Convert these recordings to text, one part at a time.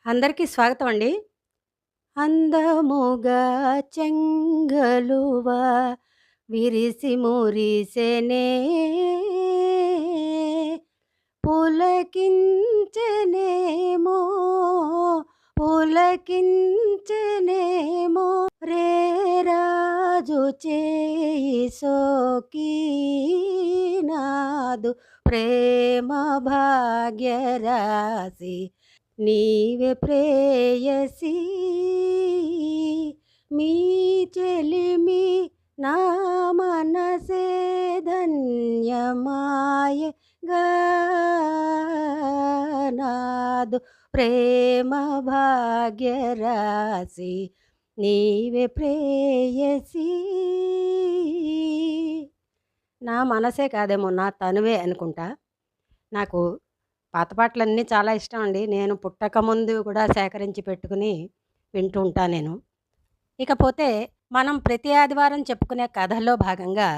అందరికీ స్వాగతం అండి. అందముగా చెంగలువ విరిసి మురిసెనే పులకించెనేమో పులకించెనేమో రేరాజు చేయి సోకినాదు ప్రేమ భాగ్యరాశి నీవే ప్రేయసి మీ చెలిమి నా మనసే ధన్యమాయె గానాదు ప్రేమ భాగ్యరాశి నీవే ప్రేయసి. నా మనసే కాదేమో నా తనువే అనుకుంటా. నాకు పాత పాటలన్నీ చాలా ఇష్టం అండి. నేను పుట్టకముందు కూడా సేకరించి పెట్టుకుని వింటూ ఉంటా నేను. ఇకపోతే మనం ప్రతి ఆదివారం చెప్పుకునే కథల్లో భాగంగా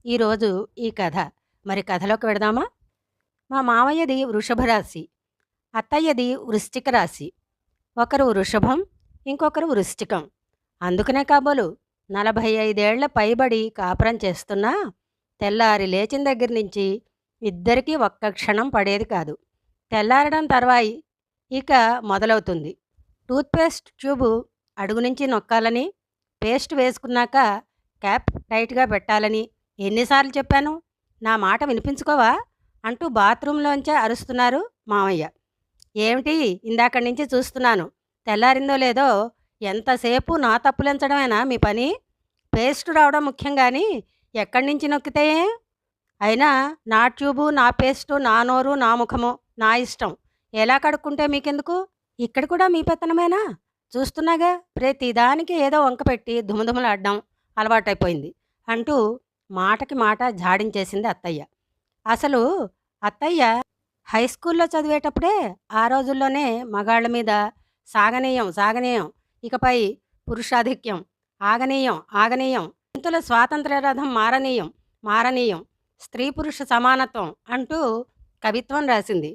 ఈరోజు ఈ కథ. మరి కథలోకి వెడదామా? మా మావయ్యది వృషభ రాశి, అత్తయ్యది వృశ్చిక రాశి. ఒకరు వృషభం, ఇంకొకరు వృశ్చికం. అందుకనే కాబోలు 45 ఏళ్ల పైబడి కాపురం చేస్తున్నా తెల్లారి లేచిన దగ్గర నుంచి ఇద్దరికీ ఒక్క క్షణం పడేది కాదు. తెల్లారడం తర్వాయి ఇక మొదలవుతుంది. టూత్పేస్ట్ ట్యూబు అడుగు నుంచి నొక్కాలని, పేస్ట్ వేసుకున్నాక క్యాప్ టైట్గా పెట్టాలని ఎన్నిసార్లు చెప్పాను? నా మాట వినిపించుకోవా అంటూ బాత్రూంలోంచే అరుస్తున్నారు మామయ్య. ఏమిటి, ఇందాకడి నుంచి చూస్తున్నాను, తెల్లారిందో లేదో ఎంతసేపు నా తప్పులెంచడమేనా మీ పని? పేస్ట్ రావడం ముఖ్యం కానీ ఎక్కడి నుంచి నొక్కితే? అయినా నా ట్యూబు, నా పేస్టు, నా నోరు, నా ముఖము నా ఇష్టం. ఎలా కడుక్కుంటే మీకెందుకు? ఇక్కడ కూడా మీ పెత్తనమేనా? చూస్తున్నాగా, ప్రతిదానికి ఏదో వంక పెట్టి దుమదుమలాడడం అలవాటైపోయింది అంటూ మాటకి మాట జాడించేసింది అత్తయ్య. అసలు అత్తయ్య హై స్కూల్లో చదివేటప్పుడే ఆ రోజుల్లోనే మగాళ్ళ మీద సాగనీయం, ఇకపై పురుషాధిక్యం, ఆగనీయం, ఇంతుల స్వాతంత్ర్య రథం మారనీయం, స్త్రీ పురుష సమానత్వం అంటూ కవిత్వం రాసింది.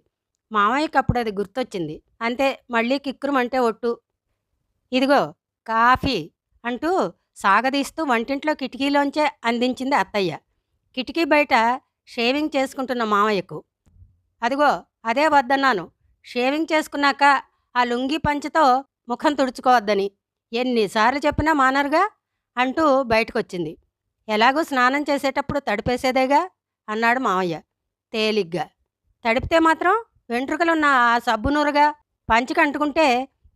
మామయ్యకి అప్పుడు అది గుర్తొచ్చింది. అంతే, మళ్ళీ కిక్కురుమంటే ఒట్టు. ఇదిగో కాఫీ అంటూ సాగదీస్తూ వంటింట్లో కిటికీలోంచే అందించింది అత్తయ్య. కిటికీ బయట షేవింగ్ చేసుకుంటున్న మామయ్యకు, అదిగో అదే వద్దన్నాను, షేవింగ్ చేసుకున్నాక ఆ లుంగీ పంచతో ముఖం తుడుచుకోవద్దని ఎన్నిసార్లు చెప్పినా మానరుగా అంటూ బయటకొచ్చింది. ఎలాగూ స్నానం చేసేటప్పుడు తడిపేసేదేగా అన్నాడు మామయ్య తేలిగ్గా. తడిపితే మాత్రం వెంట్రుకలున్న ఆ సబ్బు నూరుగా పంచికి అంటుకుంటే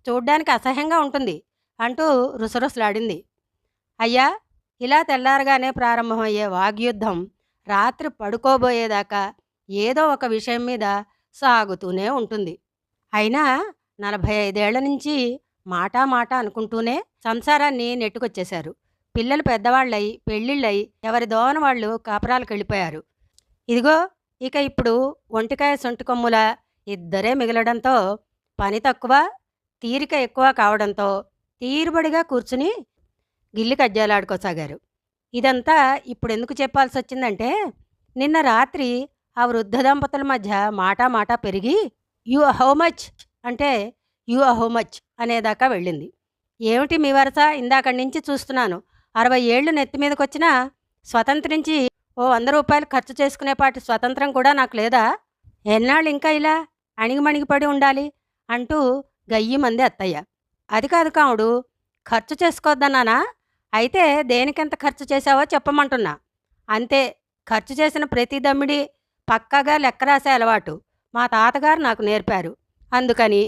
చూడ్డానికి అసహ్యంగా ఉంటుంది అంటూ రుసరుసలాడింది. అయ్యా, ఇలా తెల్లారగానే ప్రారంభమయ్యే వాగ్యుద్ధం రాత్రి పడుకోబోయేదాకా ఏదో ఒక విషయం మీద సాగుతూనే ఉంటుంది. అయినా 45 ఏళ్ల నుంచి మాట అనుకుంటూనే సంసారాన్ని నెట్టుకొచ్చేశారు. పిల్లలు పెద్దవాళ్ళై పెళ్ళిళ్ళై ఎవరి దోవన వాళ్ళు కాపురాలకు వెళ్ళిపోయారు. ఇదిగో ఇక ఇప్పుడు ఒంటికాయ సొంటి కొమ్ముల ఇద్దరే మిగలడంతో పని తక్కువ, తీరిక ఎక్కువ కావడంతో తీరుబడిగా కూర్చుని గిల్లి కజ్జాలాడుకోసాగారు. ఇదంతా ఇప్పుడు ఎందుకు చెప్పాల్సి వచ్చిందంటే, నిన్న రాత్రి ఆ వృద్ధ దంపతుల మధ్య మాట పెరిగి యు హౌ మచ్ అంటే యు హౌ మచ్ అనేదాకా వెళ్ళింది. ఏమిటి మీ వరస, ఇందాకడి నుంచి చూస్తున్నాను, 60 ఏళ్ళు నెత్తి మీదకొచ్చినా స్వతంత్రించి ఓ 100 రూపాయలు ఖర్చు చేసుకునేపాటి స్వతంత్రం కూడా నాకు లేదా? ఎన్నాళ్ళు ఇంకా ఇలా అణిగిమణిగిపడి ఉండాలి అంటూ గయ్యిమంది అత్తయ్య. అది కాదు కాముడు, ఖర్చు చేసుకోవద్దన్నానా? అయితే దేనికెంత ఖర్చు చేశావో చెప్పమంటున్నా. అంతే, ఖర్చు చేసిన ప్రతి దమ్మిడి పక్కాగా లెక్క రాసే అలవాటు మా తాతగారు నాకు నేర్పారు. అందుకని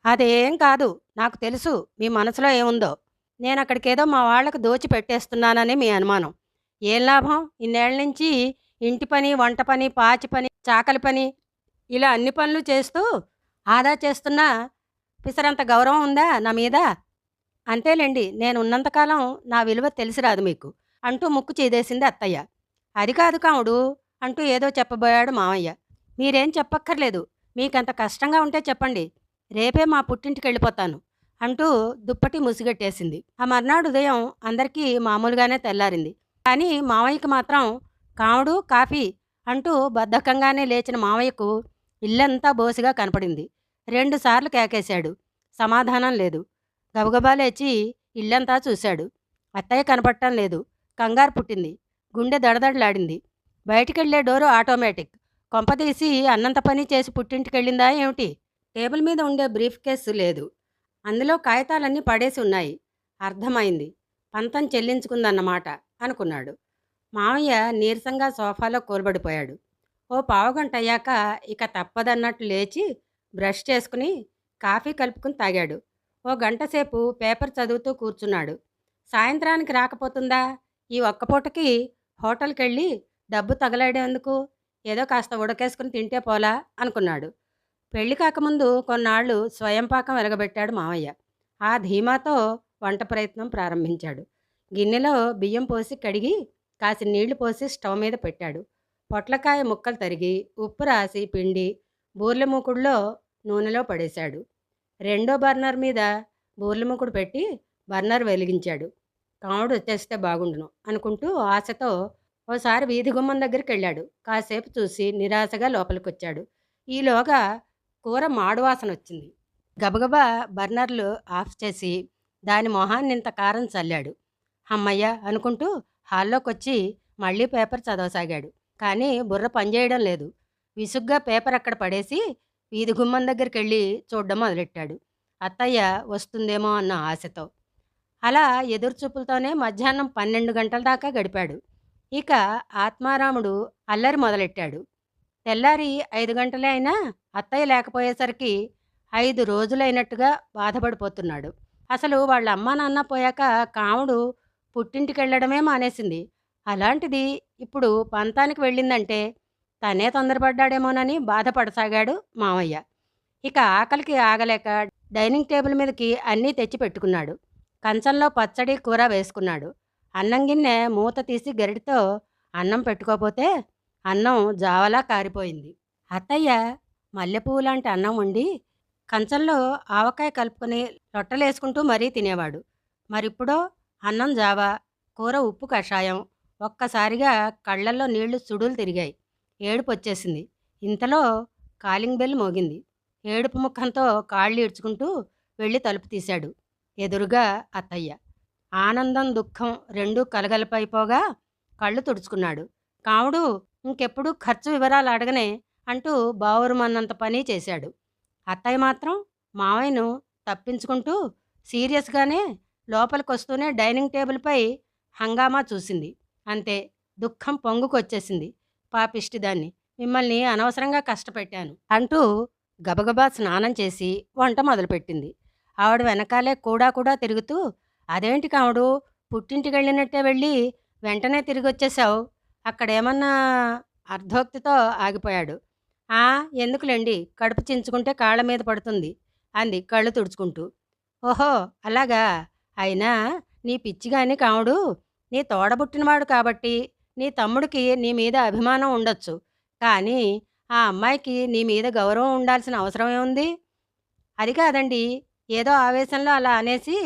అదేం కాదు, నాకు తెలుసు మీ మనసులో ఏముందో. నేను అక్కడికేదో మా వాళ్లకు దోచి పెట్టేస్తున్నానని మీ అనుమానం. ఏం లాభం, ఇన్నేళ్ల నుంచి ఇంటి పని, వంట పని, పాచి పని, చాకలి పని, ఇలా అన్ని పనులు చేస్తూ ఆదా చేస్తున్నా పిసరంత గౌరవం ఉందా నా మీద? అంతేలేండి, నేను ఉన్నంతకాలం నా విలువ తెలిసిరాదు మీకు అంటూ ముక్కు చీదేసింది అత్తయ్య. అది కాదు కాముడు అంటూ ఏదో చెప్పబోయాడు మామయ్య. మీరేం చెప్పక్కర్లేదు, మీకంత కష్టంగా ఉంటే చెప్పండి, రేపే మా పుట్టింటికి వెళ్ళిపోతాను అంటూ దుప్పటి ముసిగట్టేసింది. ఆ మర్నాడు ఉదయం అందరికీ మామూలుగానే తెల్లారింది. కానీ మామయ్యకి మాత్రం కాముడు కాఫీ అంటూ బద్ధకంగానే లేచిన మామయ్యకు ఇల్లంతా బోసిగా కనపడింది. 2 సార్లు కేకేశాడు. సమాధానం లేదు. గబగబా లేచి ఇల్లంతా చూశాడు. అత్తయ్య కనపడటం లేదు. కంగారు పుట్టింది. గుండె దడదడలాడింది. బయటికెళ్ళే డోరు ఆటోమేటిక్. కొంపదీసి అన్నంత పని చేసి పుట్టింటికెళ్ళిందా ఏమిటి? టేబుల్ మీద ఉండే బ్రీఫ్ కేసు లేదు. అందులో కాగితాలన్నీ పడేసి ఉన్నాయి. అర్థమైంది. పంతం చెల్లించుకుందన్నమాట అనుకున్నాడు. మామయ్య నీరసంగా సోఫాలో కూలబడిపోయాడు. ఓ పావుగంట అయ్యాక ఇక తప్పదన్నట్లు లేచి బ్రష్ చేసుకుని కాఫీ కలుపుకుని తాగాడు. ఓ గంటసేపు పేపర్ చదువుతూ కూర్చున్నాడు. సాయంత్రానికి రాకపోతుందా? ఈ ఒక్కపూటకి హోటల్కెళ్ళి డబ్బు తగలేడేందుకు? ఏదో కాస్త ఉడకేసుకుని తింటే పోలా అనుకున్నాడు. పెళ్లి కాకముందు కొన్నాళ్లు స్వయంపాకం వెలగబెట్టాడు మామయ్య. ఆ ధీమాతో వంట ప్రయత్నం ప్రారంభించాడు. గిన్నెలో బియ్యం పోసి కడిగి కాసి నీళ్లు పోసి స్టవ్ మీద పెట్టాడు. పొట్లకాయ ముక్కలు తరిగి ఉప్పు రాసి పిండి బూర్లెమూకుడులో నూనెలో పడేశాడు. రెండో బర్నర్ మీద బూర్లెమూకుడు పెట్టి బర్నర్ వెలిగించాడు. కాముడు వచ్చేస్తే బాగుండును అనుకుంటూ ఆశతో ఓసారి వీధి గుమ్మం దగ్గరికి వెళ్ళాడు. కాసేపు చూసి నిరాశగా లోపలికొచ్చాడు. ఈలోగా కూర మాడువాసన వచ్చింది. గబగబా బర్నర్లు ఆఫ్ చేసి దాని మొహాన్నింత కారం చల్లాడు. హమ్మయ్య అనుకుంటూ హాల్లోకొచ్చి మళ్ళీ పేపర్ చదవసాగాడు. కానీ బుర్ర పనిచేయడం లేదు. విసుగ్గా పేపర్ అక్కడ పడేసి వీధి గుమ్మం దగ్గరికి వెళ్ళి చూడడం మొదలెట్టాడు. అత్తయ్య వస్తుందేమో అన్న ఆశతో. అలా ఎదురుచూపులతోనే మధ్యాహ్నం 12 గంటల దాకా గడిపాడు. ఇక ఆత్మారాముడు అల్లరి మొదలెట్టాడు. తెల్లారి 5 గంటలే అయినా అత్తయ్య లేకపోయేసరికి 5 రోజులైనట్టుగా బాధపడిపోతున్నాడు. అసలు వాళ్ళ అమ్మా నాన్న పోయాక కాముడు పుట్టింటికెళ్ళడమే మానేసింది. అలాంటిది ఇప్పుడు పంతానికి వెళ్ళిందంటే తనే తొందరపడ్డాడేమోనని బాధపడసాగాడు మామయ్య. ఇక ఆకలికి ఆగలేక డైనింగ్ టేబుల్ మీదకి అన్నీ తెచ్చి పెట్టుకున్నాడు. కంచంలో పచ్చడి కూర వేసుకున్నాడు. అన్నం గిన్నె మూత తీసి గరిటతో అన్నం పెట్టుకోపోతే అన్నం జావలా కారిపోయింది. అత్తయ్య మల్లెపువ్వు లాంటి అన్నం వండి కంచంలో ఆవకాయ కలుపుకొని లొట్టలేసుకుంటూ మరీ తినేవాడు. మరిప్పుడో అన్నం జావా, కూర ఉప్పు కషాయం. ఒక్కసారిగా కళ్ళల్లో నీళ్లు సుడులు తిరిగాయి. ఏడుపు వచ్చేసింది. ఇంతలో కాలింగ్ బెల్ మోగింది. ఏడుపు ముఖంతో కాళ్ళు ఈడ్చుకుంటూ వెళ్ళి తలుపు తీశాడు. ఎదురుగా అత్తయ్య. ఆనందం దుఃఖం రెండూ కలగలిపైపోగా కళ్ళు తుడుచుకున్నాడు. కాముడు ఇంకెప్పుడు ఖర్చు వివరాలు అడగనే అంటూ బావురుమన్నంత పని చేశాడు. అత్తయ్య మాత్రం మావయ్యను తప్పించుకుంటూ సీరియస్గానే లోపలికొస్తూనే డైనింగ్ టేబుల్పై హంగామా చూసింది. అంతే, దుఃఖం పొంగుకొచ్చేసింది. పాపిష్టిదాన్ని, మిమ్మల్ని అనవసరంగా కష్టపెట్టాను అంటూ గబగబా స్నానం చేసి వంట మొదలుపెట్టింది. ఆవిడ వెనకాలే కూడా తిరుగుతూ, అదేంటి కాముడు, పుట్టింటికెళ్ళినట్టే వెళ్ళి వెంటనే తిరిగొచ్చేశావు? అక్కడేమన్నా అర్ధోక్తితో ఆగిపోయాడు. ఎందుకులేండి, కడుపు చించుకుంటే కాళ్ళ మీద పడుతుంది అంది కళ్ళు తుడుచుకుంటూ. ఓహో అలాగా. అయినా నీ పిచ్చిగాని కాముడు, నీ తోడబుట్టినవాడు కాబట్టి నీ తమ్ముడికి నీ మీద అభిమానం ఉండొచ్చు. కానీ ఆ అమ్మాయికి నీ మీద గౌరవం ఉండాల్సిన అవసరం ఏముంది? అది కాదండి, ఏదో ఆవేశంలో అలా అనేసి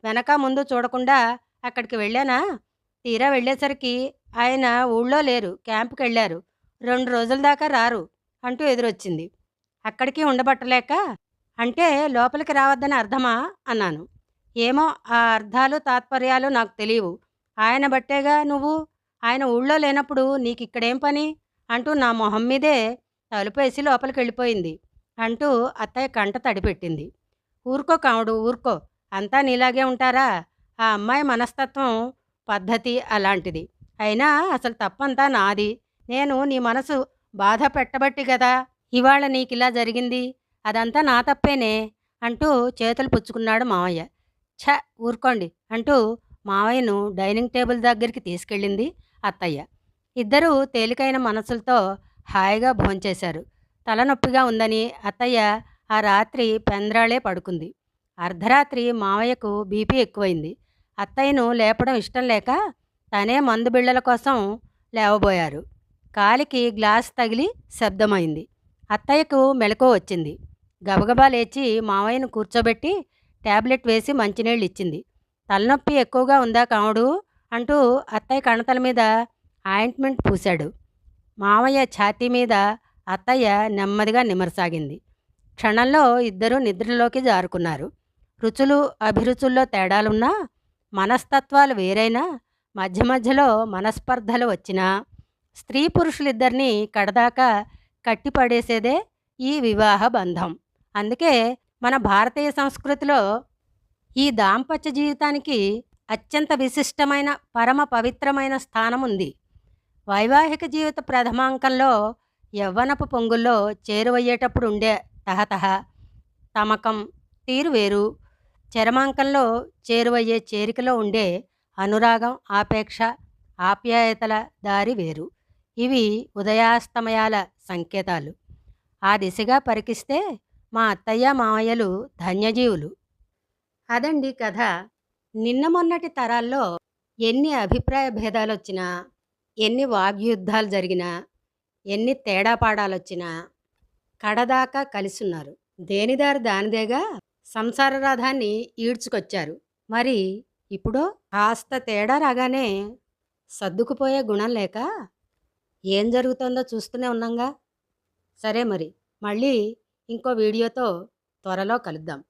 వెనక ముందు చూడకుండా అక్కడికి వెళ్ళానా? తీరా వెళ్ళేసరికి ఆయన ఊళ్ళో లేరు, క్యాంపుకెళ్ళారు. 2 రోజుల దాకా రారు అంటూ ఎదురొచ్చింది. అక్కడికి ఉండబట్టలేక, అంటే లోపలికి రావద్దని అర్థమా అన్నాను. ఏమో, ఆ అర్థాలు తాత్పర్యాలు నాకు తెలియవు. ఆయన బట్టేగా నువ్వు. ఆయన ఊళ్ళో లేనప్పుడు నీకిక్కడేం పని అంటూ నా మొహం మీదే తలుపేసి లోపలికి వెళ్ళిపోయింది అంటూ అత్తయ్య కంట తడిపెట్టింది. ఊరుకో కాముడు, ఊరుకో. అంతా నీలాగే ఉంటారా? ఆ అమ్మాయి మనస్తత్వం పద్ధతి అలాంటిది. అయినా అసలు తప్పంతా నాది. నేను నీ మనసు బాధ పెట్టబట్టి కదా ఇవాళ నీకిలా జరిగింది. అదంతా నా తప్పేనే అంటూ చేతులు పుచ్చుకున్నాడు మావయ్య. ఛ ఊరుకోండి అంటూ మావయ్యను డైనింగ్ టేబుల్ దగ్గరికి తీసుకెళ్ళింది అత్తయ్య. ఇద్దరూ తేలికైన మనసులతో హాయిగా భోంచేశారు. తలనొప్పిగా ఉందని అత్తయ్య ఆ రాత్రి పెంద్రాళే పడుకుంది. అర్ధరాత్రి మావయ్యకు బీపీ ఎక్కువైంది. అత్తయ్యను లేపడం ఇష్టం లేక తనే మందు బిళ్ళల కోసం లేవబోయారు. కాలికి గ్లాస్ తగిలి శబ్దమైంది. అత్తయ్యకు మెలకువ వచ్చింది. గబగబా లేచి మావయ్యను కూర్చోబెట్టి ట్యాబ్లెట్ వేసి మంచినీళ్ళు ఇచ్చింది. తలనొప్పి ఎక్కువగా ఉందా కాముడు అంటూ అత్తయ్య కణతల మీద ఆయింట్మెంట్ పూశాడు. మావయ్య ఛాతీ మీద అత్తయ్య నెమ్మదిగా నిమరసాగింది. క్షణంలో ఇద్దరూ నిద్రలోకి జారుకున్నారు. రుచులు, అభిరుచుల్లో తేడాలున్నా, మనస్తత్వాలు వేరైనా, మధ్య మధ్యలో మనస్పర్ధలు వచ్చినా, స్త్రీ పురుషులిద్దరినీ కడదాకా కట్టిపడేసేదే ఈ వివాహ బంధం. అందుకే మన భారతీయ సంస్కృతిలో ఈ దాంపత్య జీవితానికి అత్యంత విశిష్టమైన, పరమ పవిత్రమైన స్థానం ఉంది. వైవాహిక జీవిత ప్రథమాంకంలో యవ్వనపు పొంగుల్లో చేరువయ్యేటప్పుడు ఉండే తహతహ, తమకం తీరు వేరు. చరమాంకంలో చేరువయ్యే చేరికలో ఉండే అనురాగం, ఆపేక్ష, ఆప్యాయతల దారి వేరు. ఇవి ఉదయాస్తమయాల సంకేతాలు. ఆ దిశగా పరికిస్తే మా అత్తయ్య మామయ్యలు ధన్యజీవులు. అదండి కథ. నిన్న మొన్నటి తరాల్లో ఎన్ని అభిప్రాయ భేదాలొచ్చినా, ఎన్ని వాగ్యుద్ధాలు జరిగినా, ఎన్ని తేడాపాడాలొచ్చినా కడదాకా కలిసున్నారు. దేనిదారి దానిదేగా సంసార రథాన్ని ఈడ్చుకొచ్చారు. మరి ఇప్పుడో కాస్త తేడా రాగానే సర్దుకుపోయే గుణం లేక ఏం జరుగుతుందో చూస్తూనే ఉన్నాంగా. సరే మరి, మళ్ళీ ఇంకో వీడియోతో త్వరలో కలుద్దాం.